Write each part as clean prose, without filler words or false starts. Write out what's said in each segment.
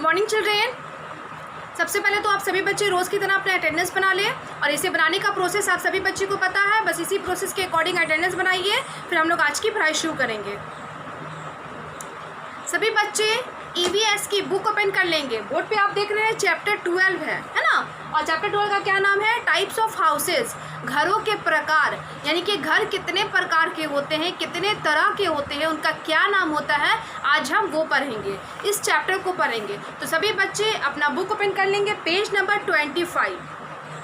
Morning children. सबसे पहले तो आप सभी बच्चे रोज़ की तरह अपना अटेंडेंस बना लें और इसे बनाने का प्रोसेस आप सभी बच्चे को पता है। बस इसी प्रोसेस के अकॉर्डिंग अटेंडेंस बनाइए, फिर हम लोग आज की पढ़ाई शुरू करेंगे। सभी बच्चे EVS की बुक ओपन कर लेंगे। बोर्ड पे आप देख रहे हैं चैप्टर 12 है ना। और चैप्टर 12 का क्या नाम है? टाइप्स ऑफ हाउसेस, घरों के प्रकार, यानी कि घर कितने प्रकार के होते हैं, कितने तरह के होते हैं, उनका क्या नाम होता है, आज हम वो पढ़ेंगे, इस चैप्टर को पढ़ेंगे। तो सभी बच्चे अपना बुक ओपन कर लेंगे, पेज नंबर 25।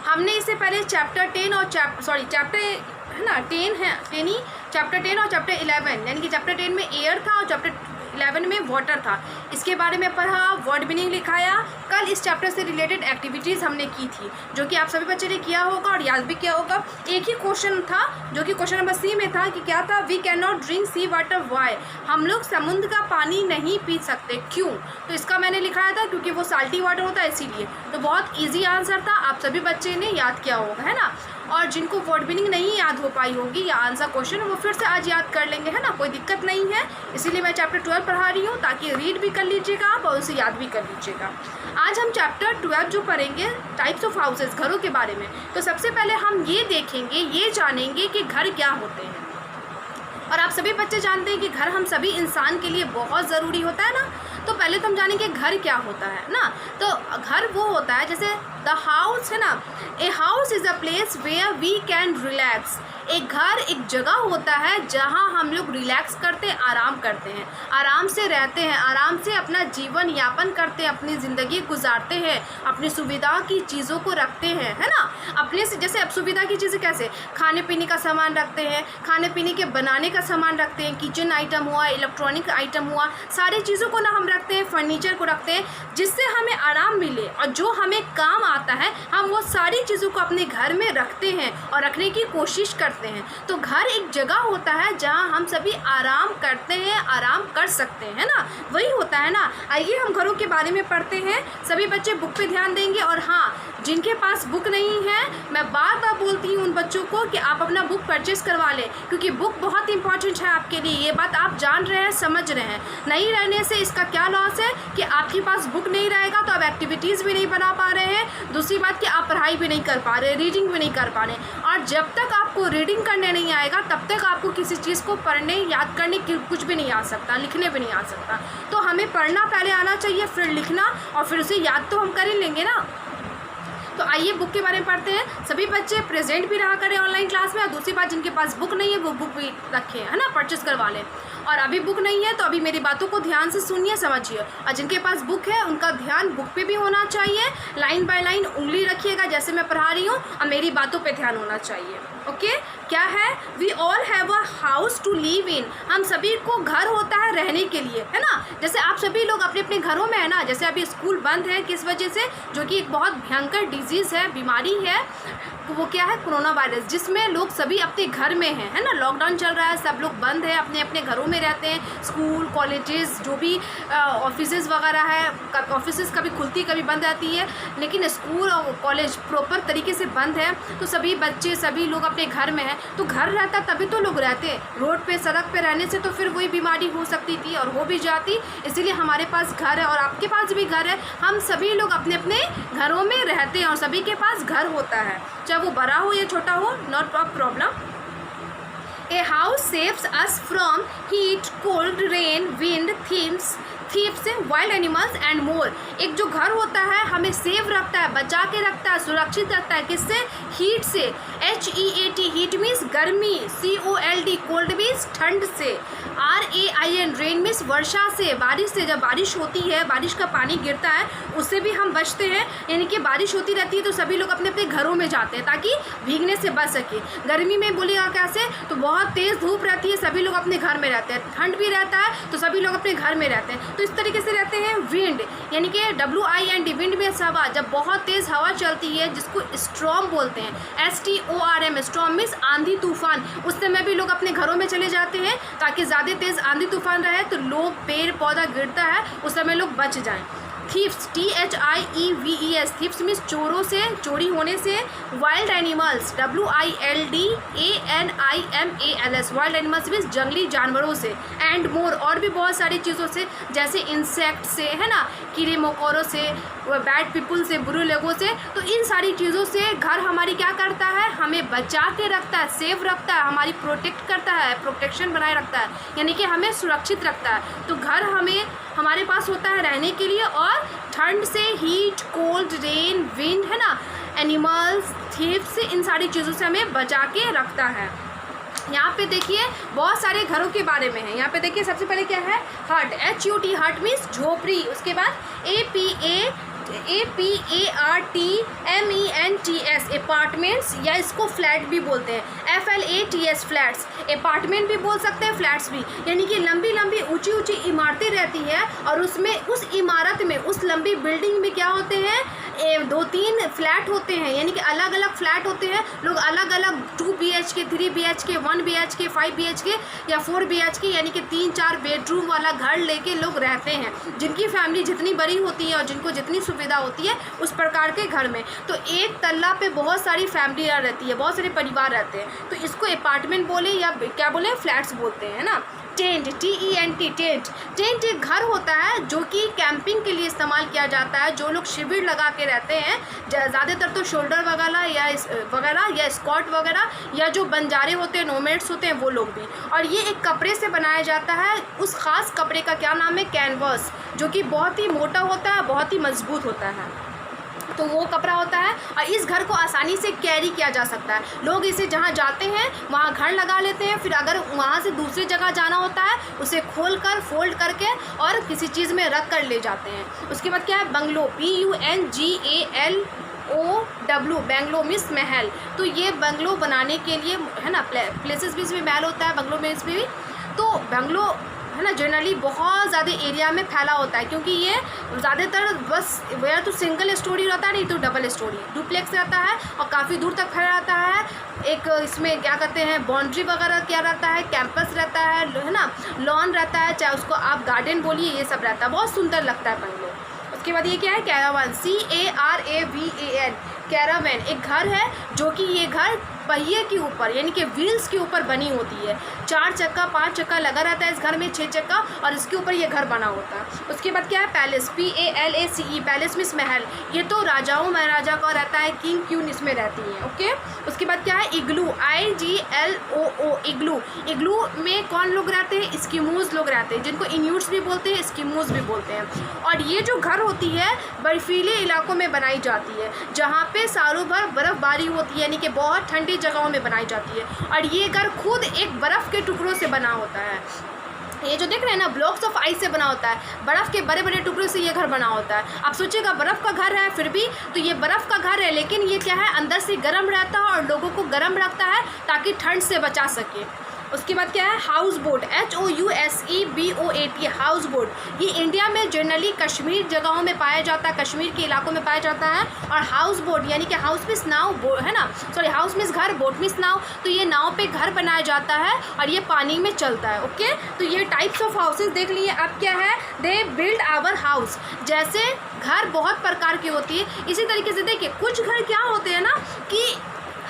हमने इससे पहले चैप्टर 10 और चैप्टर है ना 10 है 10 ही, चैप्टर 10 और चैप्टर 11, यानी कि चैप्टर 10 में एयर था और चैप्टर 11 में वाटर था, इसके बारे में पढ़ा, वर्ड मीनिंग लिखाया। कल इस चैप्टर से रिलेटेड एक्टिविटीज़ हमने की थी, जो कि आप सभी बच्चे ने किया होगा और याद भी किया होगा। एक ही क्वेश्चन था जो कि क्वेश्चन नंबर C में था कि क्या था? We can not drink sea water why, हम लोग समुद्र का पानी नहीं पी सकते, क्यों? तो इसका मैंने लिखाया था क्योंकि वो साल्टी वाटर होता है इसीलिए। तो बहुत ईजी आंसर था, आप सभी बच्चे ने याद किया होगा, है ना। और जिनको वर्ड मीनिंग नहीं याद हो पाई होगी या आंसर क्वेश्चन, वो फिर से आज याद कर लेंगे, है ना, कोई दिक्कत नहीं है। इसीलिए मैं चैप्टर 12 पढ़ा रही हूँ ताकि रीड भी कर लीजिएगा आप और उसे याद भी कर लीजिएगा। आज हम चैप्टर 12 जो पढ़ेंगे टाइप्स ऑफ हाउसेस, घरों के बारे में। तो सबसे पहले हम ये देखेंगे, ये जानेंगे कि घर क्या होते हैं। और आप सभी बच्चे जानते हैं कि घर हम सभी इंसान के लिए बहुत ज़रूरी होता है ना। तो पहले तो हम जानेंगे घर क्या होता है ना। तो घर वो होता है जैसे द हाउस है ना, a house is a place where we can relax. एक घर एक जगह होता है जहाँ हम लोग रिलैक्स करते हैं, आराम करते हैं, आराम से रहते हैं, आराम से अपना जीवन यापन करते हैं, अपनी ज़िंदगी गुजारते हैं, अपनी सुविधा की चीज़ों को रखते हैं, है ना। अपने से जैसे अब सुविधा की चीज़ें कैसे, खाने पीने का सामान रखते हैं, खाने पीने के बनाने का सामान रखते हैं, किचन आइटम हुआ, इलेक्ट्रॉनिक आइटम हुआ, सारी चीज़ों को ना हम रखते हैं, फर्नीचर को रखते हैं, जिससे हमें आराम मिले और जो हमें काम आता है हम वो सारी चीज़ों को अपने घर में रखते हैं और रखने की कोशिश करते हैं। तो घर एक जगह होता है जहां हम सभी आराम करते हैं, आराम कर सकते हैं ना, वही होता है ना। आइए हम घरों के बारे में पढ़ते हैं। सभी बच्चे बुक पे ध्यान देंगे और हाँ, जिनके पास बुक नहीं है, मैं बार बार बोलती हूँ उन बच्चों को कि आप अपना बुक परचेस करवा लें, क्योंकि बुक बहुत इंपॉर्टेंट है आपके लिए। ये बात आप जान रहे हैं, समझ रहे हैं। नहीं रहने से इसका क्या लॉस है कि आपके पास बुक नहीं रहेगा तो आप एक्टिविटीज़ भी नहीं बना पा रहे हैं, दूसरी बात कि आप पढ़ाई भी नहीं कर पा रहे, रीडिंग भी नहीं कर पा रहे। और जब तक आपको रीडिंग करने नहीं आएगा तब तक आपको किसी चीज़ को पढ़ने, याद करने की कुछ भी नहीं आ सकता, लिखने भी नहीं आ सकता। तो हमें पढ़ना पहले आना चाहिए, फिर लिखना, और फिर उसे याद तो हम कर ही लेंगे ना। तो आइए बुक के बारे में पढ़ते हैं। सभी बच्चे प्रेजेंट भी रहा करें ऑनलाइन क्लास में, और दूसरी बात जिनके पास बुक नहीं है वो बुक भी रखें, है ना, परचेस करवा लें। और अभी बुक नहीं है तो अभी मेरी बातों को ध्यान से सुनिए, समझिए। और जिनके पास बुक है उनका ध्यान बुक पे भी होना चाहिए, लाइन बाय लाइन उंगली रखिएगा जैसे मैं पढ़ा रही हूँ, और मेरी बातों पे ध्यान होना चाहिए। ओके, क्या है? We all have a house to live in. हम सभी को घर होता है रहने के लिए, है ना। जैसे आप सभी लोग अपने अपने घरों में है ना, जैसे अभी स्कूल बंद है किस वजह से, जो कि एक बहुत भयंकर डिजीज़ है, बीमारी है, तो वो क्या है? कोरोना वायरस, जिसमें लोग सभी अपने घर में हैं, है ना। लॉकडाउन चल रहा है, सब लोग बंद है, अपने अपने घरों में रहते हैं। स्कूल, कॉलेजेस, जो भी ऑफिसेज़ वगैरह है, ऑफिसेज़ कभी खुलती कभी बंद रहती है, लेकिन स्कूल और कॉलेज प्रॉपर तरीके से बंद है। तो सभी बच्चे, सभी लोग अपने घर में हैं, तो घर रहता तभी तो लोग रहते। रोड पे, सड़क पे रहने से तो फिर वही बीमारी हो सकती थी और हो भी जाती। इसीलिए हमारे पास घर है और आपके पास भी घर है, हम सभी लोग अपने अपने घरों में रहते हैं और सभी के पास घर होता है, चाहे वो बड़ा हो या छोटा हो, not a problem. A house saves us from heat, cold, rain, wind, thieves, wild animals and more। एक जो घर होता है हमें सेव रखता है, बचा के रखता है, सुरक्षित रखता है। किससे? हीट से, HEAT, हीट मीन्स गर्मी, COLD, कोल्ड मीन्स ठंड से, RAIN, रेन मीन्स वर्षा से, बारिश से। जब बारिश होती है, बारिश का पानी गिरता है, उससे भी हम बचते हैं। यानी कि बारिश होती रहती है तो सभी लोग अपने अपने घरों में जाते हैं ताकि भीगने से बच सके। गर्मी में बोलिएगा कैसे, तो बहुत तेज़ धूप रहती है, सभी लोग अपने घर में रहते हैं। ठंड भी रहता है तो सभी लोग अपने घर में रहते हैं। तो इस तरीके से रहते हैं। विंड, यानी कि WIND, विंड में हवा, जब बहुत तेज़ हवा चलती है जिसको स्टॉर्म बोलते हैं, STORM, स्टॉर्म मीन्स आंधी तूफान, उस समय भी लोग अपने घरों में चले जाते हैं ताकि ज़्यादा तेज़ आंधी तूफान रहे तो लोग, पेड़ पौधा गिरता है, उस समय लोग बच जाएं। थीव्स, THIEVES, थीव्स मीन्स चोरों से, चोरी होने से। Wild animals, WILDANIMALS, wild animals means जंगली जानवरों से। एंड मोर, और भी बहुत सारी चीज़ों से, जैसे इंसेक्ट से, है ना, कीड़े मकोड़ों से, बैड पीपल से, बुरे लोगों से। तो इन सारी चीज़ों से घर हमारी क्या करता है, हमें बचा के रखता है, सेफ रखता है, हमारी प्रोटेक्ट करता है, प्रोटेक्शन बनाए रखता है, यानी कि हमें सुरक्षित रखता है। तो घर हमारे पास होता है रहने के लिए, और ठंड से, हीट, कोल्ड, रेन, विंड, है ना, एनिमल्स, थीव्स, इन सारी चीज़ों से हमें बचा के रखता है। यहाँ पे देखिए बहुत सारे घरों के बारे में है। यहाँ पे देखिए सबसे पहले क्या है, हट, HUT, हट मीन्स झोपड़ी। उसके बाद APARTMENTS, अपार्टमेंट्स, या इसको फ्लैट भी बोलते हैं, FLATS, फ्लैट्स। अपार्टमेंट भी बोल सकते हैं, फ्लैट्स भी, यानी कि लंबी लंबी ऊंची ऊंची इमारतें रहती है, और उसमें, उस इमारत में, उस लंबी बिल्डिंग में क्या होते हैं, 2-3 फ्लैट होते हैं, यानी कि अलग अलग फ्लैट होते हैं। लोग अलग अलग 2 BHK, 3 BHK, 1 BHK, 5 BHK या 4 BHK, यानी कि 3-4 बेडरूम वाला घर लेके लोग रहते हैं। जिनकी फैमिली जितनी बड़ी होती है और जिनको जितनी सुविधा होती है उस प्रकार के घर में, तो एक तल्ला पे बहुत सारी फैमिलियाँ रहती है, बहुत सारे परिवार रहते हैं, तो इसको अपार्टमेंट बोले या क्या बोले, फ्लैट्स बोलते हैं, है ना। टेंट, TENT, टेंट, टेंट एक घर होता है जो कि कैंपिंग के लिए इस्तेमाल किया जाता है। जो लोग शिविर लगा के रहते हैं, ज़्यादातर तो शोल्डर वगैरह या स्कॉट वगैरह, या जो बंजारे होते हैं, नोमैड्स होते हैं, वो लोग भी। और ये एक कपड़े से बनाया जाता है। उस ख़ास कपड़े का क्या नाम है, कैनवास, जो कि बहुत ही मोटा होता है, बहुत ही मजबूत होता है। तो वो कपड़ा होता है, और इस घर को आसानी से कैरी किया जा सकता है। लोग इसे जहाँ जाते हैं वहाँ घर लगा लेते हैं, फिर अगर वहाँ से दूसरी जगह जाना होता है उसे खोल कर, फोल्ड करके और किसी चीज़ में रख कर ले जाते हैं। उसके बाद क्या है, बंगलो, BUNGALOW, बेंगलो मीन्स महल। तो ये बंगलो बनाने के लिए, है ना, प्लेसेस भी इसमें महल होता है, बंगलो में इसमें भी। तो बंगलो, है ना, जनरली बहुत ज़्यादा एरिया में फैला होता है, क्योंकि ये ज़्यादातर बस या तो सिंगल स्टोरी रहता है, नहीं तो डबल स्टोरी, डुप्लेक्स रहता है, और काफ़ी दूर तक फैला रहता है। एक इसमें क्या कहते हैं, बाउंड्री वगैरह क्या रहता है, कैंपस रहता है ना, लॉन रहता है, चाहे उसको आप गार्डन बोलिए, ये सब रहता है, बहुत सुंदर लगता है बंगलो। उसके बाद ये क्या है, कैरावान, CARAVAN, कैरावैन एक घर है, जो कि ये घर पहिए के ऊपर, यानी कि व्हील्स के ऊपर बनी होती है। 4 चक्का 5 चक्का लगा रहता है इस घर में, 6 चक्का, और इसके ऊपर ये घर बना होता है। उसके बाद क्या है, पैलेस, PALACE, पैलेस मीन्स महल। ये तो राजाओं महाराजा का रहता है, किंग क्वीन इसमें रहती हैं, ओके। उसके बाद क्या है, इग्लू, IGLOO, इग्लू। इग्लू में कौन लोग रहते हैं, एस्किमोज लोग रहते हैं, जिनको इन्यूट्स भी बोलते हैं, एस्किमोज भी बोलते हैं। और ये जो घर होती है बर्फीले इलाकों में बनाई जाती है, जहाँ पे सालों भर बर्फ़बारी होती है, यानी कि बहुत ठंडी जगहों में बनाई जाती है। और ये घर खुद एक बर्फ़ के टुकड़ों से बना होता है। ये जो देख रहे हैं ना, ब्लॉक्स ऑफ आइस से बना होता है, बर्फ़ के बड़े बड़े टुकड़ों से ये घर बना होता है। आप सोचिएगा, बर्फ़ का घर है फिर भी, तो ये बर्फ़ का घर है, लेकिन ये क्या है, अंदर से गर्म रहता है और लोगों को गर्म रखता है ताकि ठंड से बचा सके। उसके बाद क्या है, house boat, HOUSEBOAT, house boat. ये इंडिया में जनरली कश्मीर जगहों में पाया जाता है, कश्मीर के इलाकों में पाया जाता है। और हाउस बोट यानी कि हाउस मीन्स नाव, है ना, सॉरी, हाउस मीन्स घर, बोट मीन्स नाव। तो ये नाव पे घर बनाया जाता है और ये पानी में चलता है, ओके। तो ये टाइप्स ऑफ हाउसेज देख लिए। अब क्या है, दे बिल्ड आवर हाउस। जैसे घर बहुत प्रकार की होती है, इसी तरीके से देखिए कुछ घर क्या होते हैं ना कि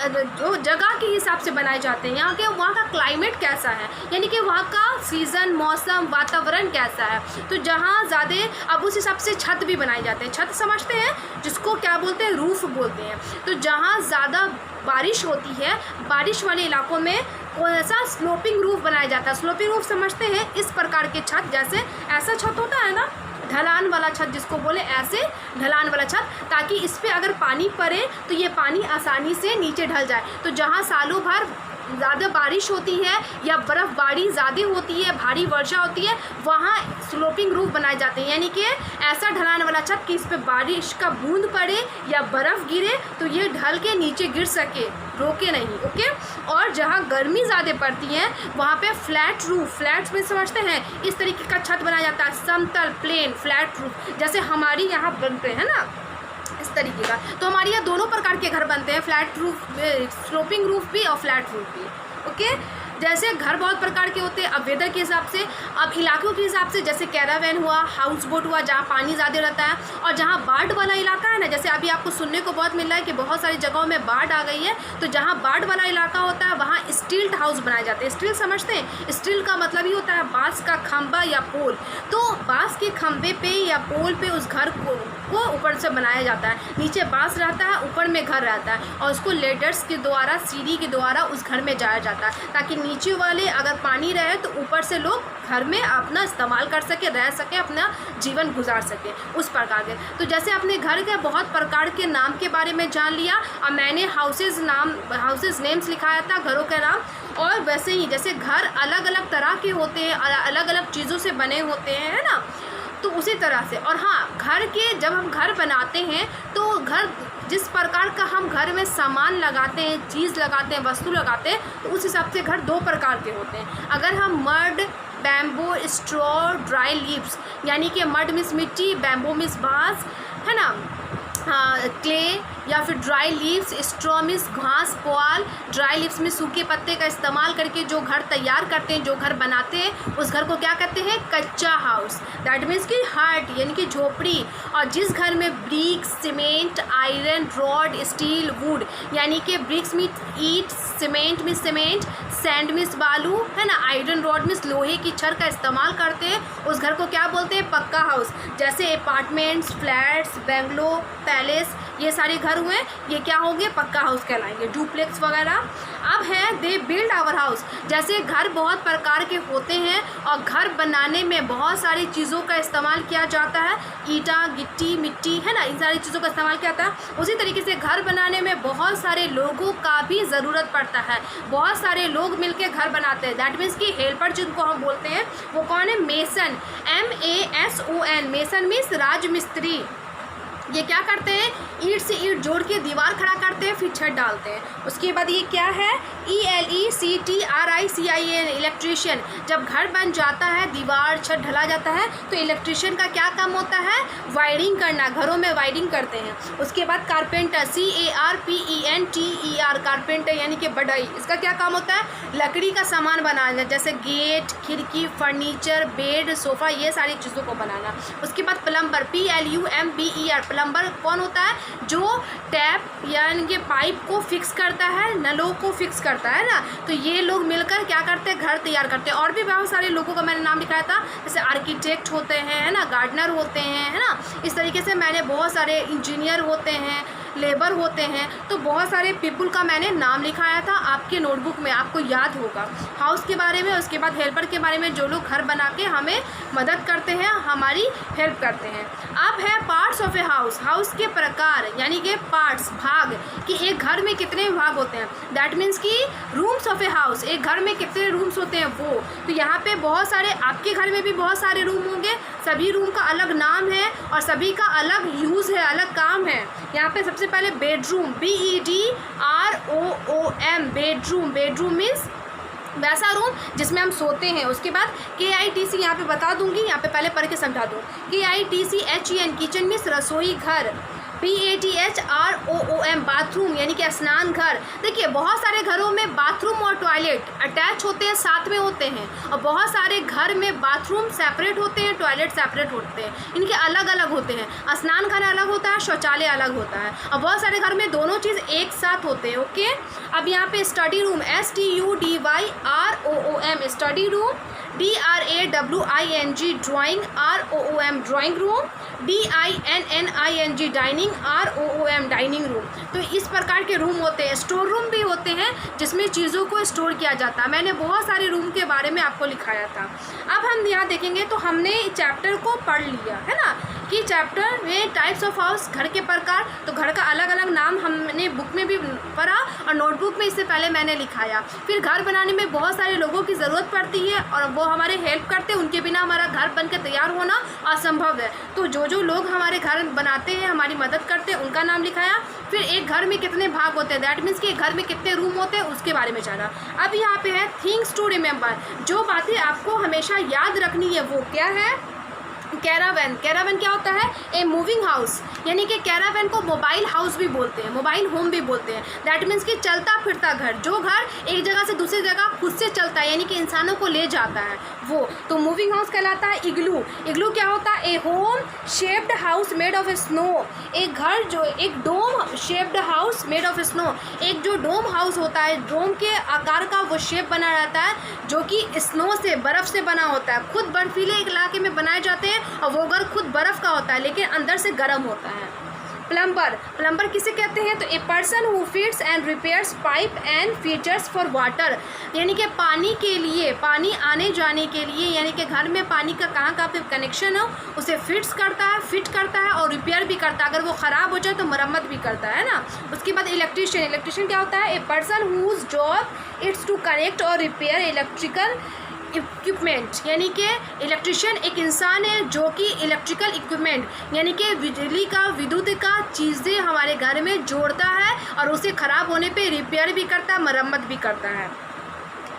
जो जगह के हिसाब से बनाए जाते हैं, वहाँ का क्लाइमेट कैसा है, यानी कि वहाँ का सीज़न, मौसम, वातावरण कैसा है। तो जहाँ ज़्यादा, अब उस हिसाब से छत भी बनाए जाते हैं। छत समझते हैं, जिसको क्या बोलते हैं, रूफ़ बोलते हैं। तो जहाँ ज़्यादा बारिश होती है, बारिश वाले इलाकों में कौन सा स्लोपिंग रूफ़ बनाया जाता है। स्लोपिंग रूफ़ समझते हैं, इस प्रकार के छत, जैसे ऐसा छत होता है ना, ढलान वाला छत जिसको बोले, ऐसे ढलान वाला छत, ताकि इस पर अगर पानी पड़े तो ये पानी आसानी से नीचे ढल जाए। तो जहाँ सालों भर ज़्यादा बारिश होती है या बर्फ़बारी ज़्यादा होती है, भारी वर्षा होती है, वहाँ स्लोपिंग रूफ बनाए जाते हैं, यानी कि ऐसा ढलान वाला छत कि इस पर बारिश का बूंद पड़े या बर्फ़ गिरे तो ये ढल के नीचे गिर सके, रोके नहीं, ओके। और जहाँ गर्मी ज़्यादा पड़ती है वहाँ पे फ्लैट रूफ, फ्लैट्स में समझते हैं, इस तरीके का छत बनाया जाता है, समतल, प्लेन, फ्लैट रूफ, जैसे हमारी यहाँ बनते हैं ना, इस तरीके का। तो हमारे यहाँ दोनों प्रकार के घर बनते हैं, फ्लैट रूफ, स्लोपिंग रूफ भी और फ्लैट रूफ भी, ओके। जैसे घर बहुत प्रकार के होते हैं, अब वेदर के हिसाब से, अब इलाकों के हिसाब से, जैसे कैरावैन हुआ, हाउस बोट हुआ जहाँ पानी ज़्यादा रहता है, और जहाँ बाढ़ वाला इलाका है ना, जैसे अभी आपको सुनने को बहुत मिल रहा है कि बहुत सारी जगहों में बाढ़ आ गई है, तो जहाँ बाढ़ वाला इलाका होता है वहाँ स्टील्ड हाउस बनाए जाते हैं। स्टील समझते हैं? स्टील का मतलब ही होता है बाँस का खंभा या पोल। तो बाँस के खंभे पे या पोल पे उस घर को ऊपर से बनाया जाता है, नीचे बाँस रहता है, ऊपर में घर रहता है, और उसको लेडर्स के द्वारा, सीढ़ी के द्वारा उस घर में जाया जाता है, ताकि नीचे वाले अगर पानी रहे तो ऊपर से लोग घर में अपना इस्तेमाल कर सके, रह सके, अपना जीवन गुजार सके, उस प्रकार के। तो जैसे अपने घर के बहुत प्रकार के नाम के बारे में जान लिया, और मैंने हाउसेज नेम्स लिखाया था, घरों के नाम। और वैसे ही जैसे घर अलग अलग तरह के होते हैं, अलग अलग चीज़ों से बने होते हैं, है ना, तो उसी तरह से। और हाँ, घर के जब हम घर बनाते हैं तो घर जिस प्रकार का हम घर में सामान लगाते हैं, चीज़ लगाते हैं, वस्तु लगाते हैं, तो उस हिसाब से घर दो प्रकार के होते हैं। अगर हम mud, bamboo, straw, dry leaves, यानी कि मड मीन्स मिट्टी, बैम्बू मीन्स बाँस, है ना, क्ले, या फिर ड्राई लीव्स, स्ट्रॉ मीन्स घास, पुआल, ड्राई लीव्स में सूखे पत्ते का इस्तेमाल करके जो घर तैयार करते हैं, जो घर बनाते हैं, उस घर को क्या कहते हैं? कच्चा हाउस। दैट मीन्स कि हट, यानी कि झोपड़ी। और जिस घर में bricks, cement, iron rod, steel, wood, यानी कि ब्रिक्स मीन्स ईट, cement means cement, sand means बालू, है ना, आयरन रॉड मीन्स लोहे की छड़ का इस्तेमाल करते हैं, उस घर को क्या बोलते हैं? पक्का हाउस। जैसे अपार्टमेंट्स, फ्लैट्स, बेंगलो, पैलेस, ये सारे घर हुए, ये क्या होंगे? पक्का हाउस कहलाएंगे, डुप्लेक्स वगैरह। अब है दे बिल्ड आवर हाउस। जैसे घर बहुत प्रकार के होते हैं और घर बनाने में बहुत सारी चीज़ों का इस्तेमाल किया जाता है, ईंटा, गिट्टी, मिट्टी, है ना, इन सारी चीज़ों का इस्तेमाल किया जाता है। उसी तरीके से घर बनाने में बहुत सारे लोगों का भी ज़रूरत पड़ता है, बहुत सारे लोग मिलकर घर बनाते हैं। दैट मीन्स कि हेल्पर जिनको हम बोलते हैं वो कौन है? Mason, MASON। मेसन मीन्स राजमिस्त्री। ये क्या करते हैं? ईंट से ईंट जोड़ के दीवार खड़ा करते हैं, फिर छत डालते हैं। उसके बाद ये क्या है? ELECTRICIAN, electrician. जब घर बन जाता है, दीवार छत ढला जाता है, तो इलेक्ट्रीशियन का क्या काम होता है? वायरिंग करना, घरों में वायरिंग करते हैं। उसके बाद कारपेंटर, CARPENTER, कारपेंटर यानी कि बढ़ई। इसका क्या काम होता है? लकड़ी का सामान बनाना, जैसे गेट, खिड़की, फर्नीचर, बेड, सोफ़ा, ये सारी चीज़ों को बनाना। उसके बाद प्लम्बर, PLUMBER। प्लम्बर कौन होता है? जो टैप यानी कि पाइप को फिक्स करता है, नलों को फिक्स करता है ना। तो ये लोग मिलकर क्या करते हैं? घर तैयार करते हैं। और भी बहुत सारे लोगों का मैंने नाम लिखाया था, जैसे आर्किटेक्ट होते हैं, है ना, गार्डनर होते हैं, है ना, इस तरीके से मैंने बहुत सारे इंजीनियर होते हैं, लेबर होते हैं, तो बहुत सारे पीपल का मैंने नाम लिखाया था आपके नोटबुक में, आपको याद होगा। हाउस के बारे में, उसके बाद हेल्पर के बारे में, जो लोग घर बना के हमें मदद करते हैं, हमारी हेल्प करते हैं। अब है parts of a house. House के प्रकार यानी कि पार्ट्स, भाग, कि एक घर में कितने भाग होते हैं। दैट मीन्स कि रूम्स ऑफ ए हाउस, एक घर में कितने रूम्स होते हैं वो। तो यहाँ पे बहुत सारे, आपके घर में भी बहुत सारे रूम होंगे, सभी रूम का अलग नाम है और सभी का अलग यूज़ है, अलग काम है। यहाँ पे सबसे पहले bedroom, BEDROOM, bedroom. Bedroom means वैसा रूम जिसमें हम सोते हैं। उसके बाद KITC, यहाँ पे बता दूंगी, यहाँ पे पहले पढ़ के समझा दूँ। KITCHEN, किचन मीन्स रसोई घर। BATHROOM, बाथरूम यानी कि स्नान घर। देखिए बहुत सारे घरों में बाथरूम और टॉयलेट अटैच होते हैं, साथ में होते हैं, और बहुत सारे घर में बाथरूम सेपरेट होते हैं, टॉयलेट सेपरेट होते हैं, इनके अलग अलग होते हैं। स्नान घर अलग होता है, शौचालय अलग होता है, और बहुत सारे घर में दोनों चीज़ एक साथ होते हैं। ओके, अब यहाँ पे study room, STUDYROOM, study room. DRAWING, drawing, ROOM, drawing room. DINNING, dining, ROOM, dining room. तो इस प्रकार के रूम होते हैं। स्टोर रूम भी होते हैं जिसमें चीज़ों को स्टोर किया जाता है। मैंने बहुत सारे रूम के बारे में आपको लिखाया था। अब हम यहाँ देखेंगे तो हमने चैप्टर को पढ़ लिया है ना, कि चैप्टर में टाइप्स ऑफ हाउस, घर के प्रकार, तो घर का अलग अलग नाम हमने बुक में भी पढ़ा और नोटबुक में इससे पहले मैंने लिखाया। फिर घर बनाने में बहुत सारे लोगों की ज़रूरत पड़ती है और वो हमारे हेल्प करते हैं, उनके बिना हमारा घर बनकर तैयार होना असंभव है। तो जो लोग हमारे घर बनाते हैं, हमारी मदद करते हैं, उनका नाम लिखाया। फिर एक घर में कितने भाग होते हैं, दैट मीन्स कि एक घर में कितने रूम होते हैं, उसके बारे में जाना। अब यहाँ पे है थिंग्स टू रिमेंबर, जो बातें आपको हमेशा याद रखनी है वो क्या है? कैरावैन, कैरावैन क्या होता है? ए मूविंग हाउस, यानी कि कैरावैन को मोबाइल हाउस भी बोलते हैं, मोबाइल होम भी बोलते हैं। दैट मीन्स कि चलता फिरता घर, जो घर एक जगह से दूसरी जगह खुद से चलता है, यानी कि इंसानों को ले जाता है वो, तो मूविंग हाउस कहलाता है। इग्लू, इग्लू क्या होता है? A home shaped house made of snow, एक घर जो, एक dome shaped house made of snow, एक जो डोम हाउस होता है, डोम के आकार का वो शेप बना रहता है, जो कि स्नो से, बर्फ़ से बना होता है। खुद बर्फीले इलाके में बनाए जाते हैं और वो घर खुद बर्फ़ का होता है लेकिन अंदर से गर्म होता है। प्लम्बर, प्लम्बर किसे कहते हैं? तो a person who fits and repairs pipe and features for water, यानी कि पानी के लिए, पानी आने जाने के लिए, यानी कि घर में पानी का कहाँ पे कनेक्शन हो उसे फिट करता है और रिपेयर भी करता है। अगर वो ख़राब हो जाए तो मरम्मत भी करता है ना। उसके बाद इलेक्ट्रीशियन, इलेक्ट्रीशियन क्या होता है? A person whose job its to connect और रिपेयर इलेक्ट्रिकल इक्विपमेंट, यानी कि इलेक्ट्रिशियन एक इंसान है जो कि इलेक्ट्रिकल इक्विपमेंट, यानी कि बिजली का, विद्युत का चीज़ें हमारे घर में जोड़ता है और उसे ख़राब होने पे रिपेयर भी करता है, मरम्मत भी करता है।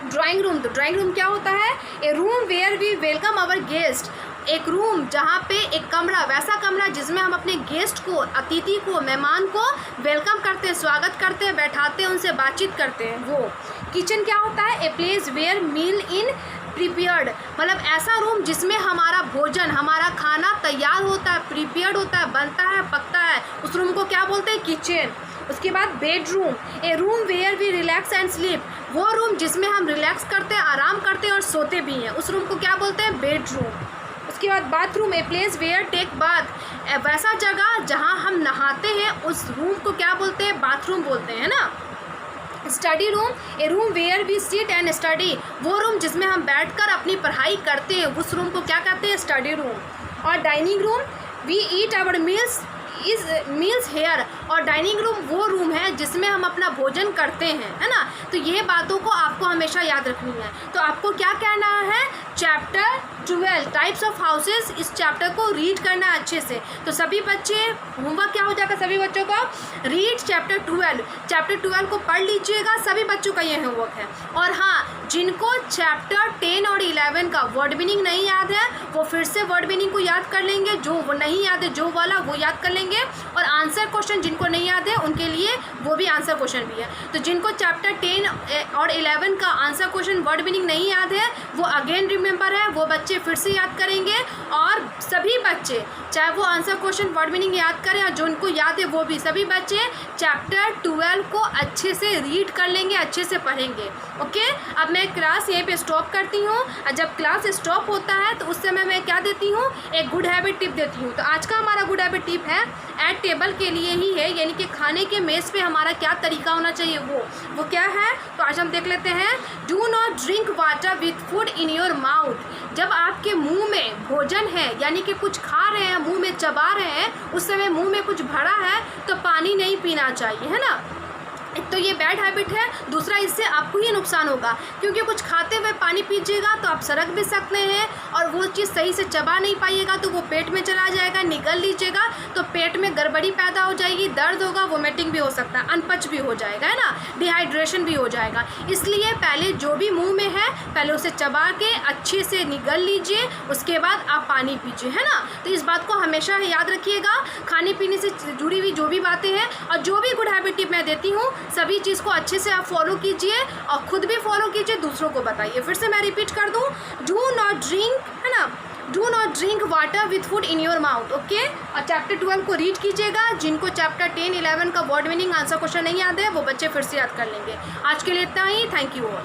ड्राइंग रूम, तो ड्राइंग रूम क्या होता है? A room where we welcome our guest, एक रूम जहाँ पे एक कमरा, वैसा कमरा जिसमें हम अपने गेस्ट को, अतिथि को, मेहमान को वेलकम करते हैं, स्वागत करते हैं, बैठाते हैं, उनसे बातचीत करते हैं वो। किचन क्या होता है? A place where meal in prepared, मतलब ऐसा रूम जिसमें हमारा भोजन, हमारा खाना तैयार होता है, प्रिपेयर्ड होता है, बनता है, पकता है, उस रूम को क्या बोलते हैं? किचन। उसके बाद bedroom, a room where we relax and sleep, वो रूम जिसमें हम रिलैक्स करते हैं, आराम करते हैं और सोते भी हैं, उस रूम को क्या बोलते हैं? बेडरूम। उसके बाद bathroom, a place where take bath, वैसा जगह जहाँ हम नहाते हैं उस रूम को क्या बोलते हैं? बाथरूम बोलते हैं ना। Study room, a room where we sit and study, वो रूम जिसमें हम बैठकर अपनी पढ़ाई करते हैं उस रूम को क्या कहते हैं? Study room. और dining room, we eat our meals here, और डाइनिंग रूम वो रूम है जिसमें हम अपना भोजन करते हैं, है ना। तो ये बातों को आपको हमेशा याद रखनी है। तो आपको क्या कहना है? चैप्टर 12 टाइप्स ऑफ हाउसेस, इस चैप्टर को रीड करना है अच्छे से। तो सभी बच्चे, होमवर्क क्या हो जाएगा सभी बच्चों का? रीड चैप्टर 12, चैप्टर 12 को पढ़ लीजिएगा, सभी बच्चों का ये होमवर्क है। और हाँ, जिनको चैप्टर 10 और 11 का वर्ड मीनिंग नहीं याद है वो फिर से वर्ड मीनिंग को याद कर लेंगे, जो नहीं याद है जो वाला वो याद कर लेंगे। और आंसर क्वेश्चन जिनको नहीं याद है उनके लिए वो भी आंसर क्वेश्चन भी है। तो जिनको चैप्टर 10 और 11 का आंसर क्वेश्चन वर्ड मीनिंग नहीं याद है वो अगेन रिमेंबर है, वो बच्चे फिर से याद करेंगे। और सभी बच्चे, चाहे वो आंसर क्वेश्चन वर्ड मीनिंग याद करें और जो उनको याद है वो भी, सभी बच्चे चैप्टर 12 को अच्छे से रीड कर लेंगे, अच्छे से पढ़ेंगे। ओके, अब मैं क्लास यहीं पे स्टॉप करती हूँ। और जब क्लास स्टॉप होता है तो उस समय मैं क्या देती हूँ? एक गुड हैबिट टिप देती हूँ। तो आज का हमारा गुड हैबिट टिप है एट टेबल के लिए ही है, यानी कि खाने के मेज़ पे हमारा क्या तरीका होना चाहिए वो क्या है? तो आज हम देख लेते हैं। Do not drink water with food in your mouth, जब आपके मुंह में भोजन है, यानी कि कुछ खा रहे हैं, मुंह में चबा रहे हैं, उस समय मुंह में कुछ भरा है तो पानी नहीं पीना चाहिए, है ना। एक तो ये बैड हैबिट है, दूसरा इससे आपको ही नुकसान होगा, क्योंकि कुछ खाते हुए पानी पीजिएगा तो आप सड़क भी सकते हैं और वो चीज़ सही से चबा नहीं पाइएगा तो वो पेट में चला जाएगा। निगल लीजिएगा तो पेट में गड़बड़ी पैदा हो जाएगी, दर्द होगा, वोमिटिंग भी हो सकता है, अनपच भी हो जाएगा, है ना, डिहाइड्रेशन भी हो जाएगा। इसलिए पहले जो भी मुँह में है पहले उसे चबा के अच्छे से निगल लीजिए, उसके बाद आप पानी पीजिए, है ना। तो इस बात को हमेशा याद रखिएगा, खाने पीने से जुड़ी हुई जो भी बातें हैं और जो भी गुड हैबिट टिप मैं देती हूँ सभी चीज़ को अच्छे से आप फॉलो कीजिए और ख़ुद भी फॉलो कीजिए, दूसरों को बताइए। फिर से मैं रिपीट कर दूँ, डू नॉट ड्रिंक, है ना, do not drink water with food in your mouth. Okay, और चैप्टर 12 को रीड कीजिएगा। जिनको चैप्टर 10, 11 का वर्ड मीनिंग आंसर क्वेश्चन नहीं याद है वो बच्चे फिर से याद कर लेंगे। आज के लिए इतना ही। Thank you all.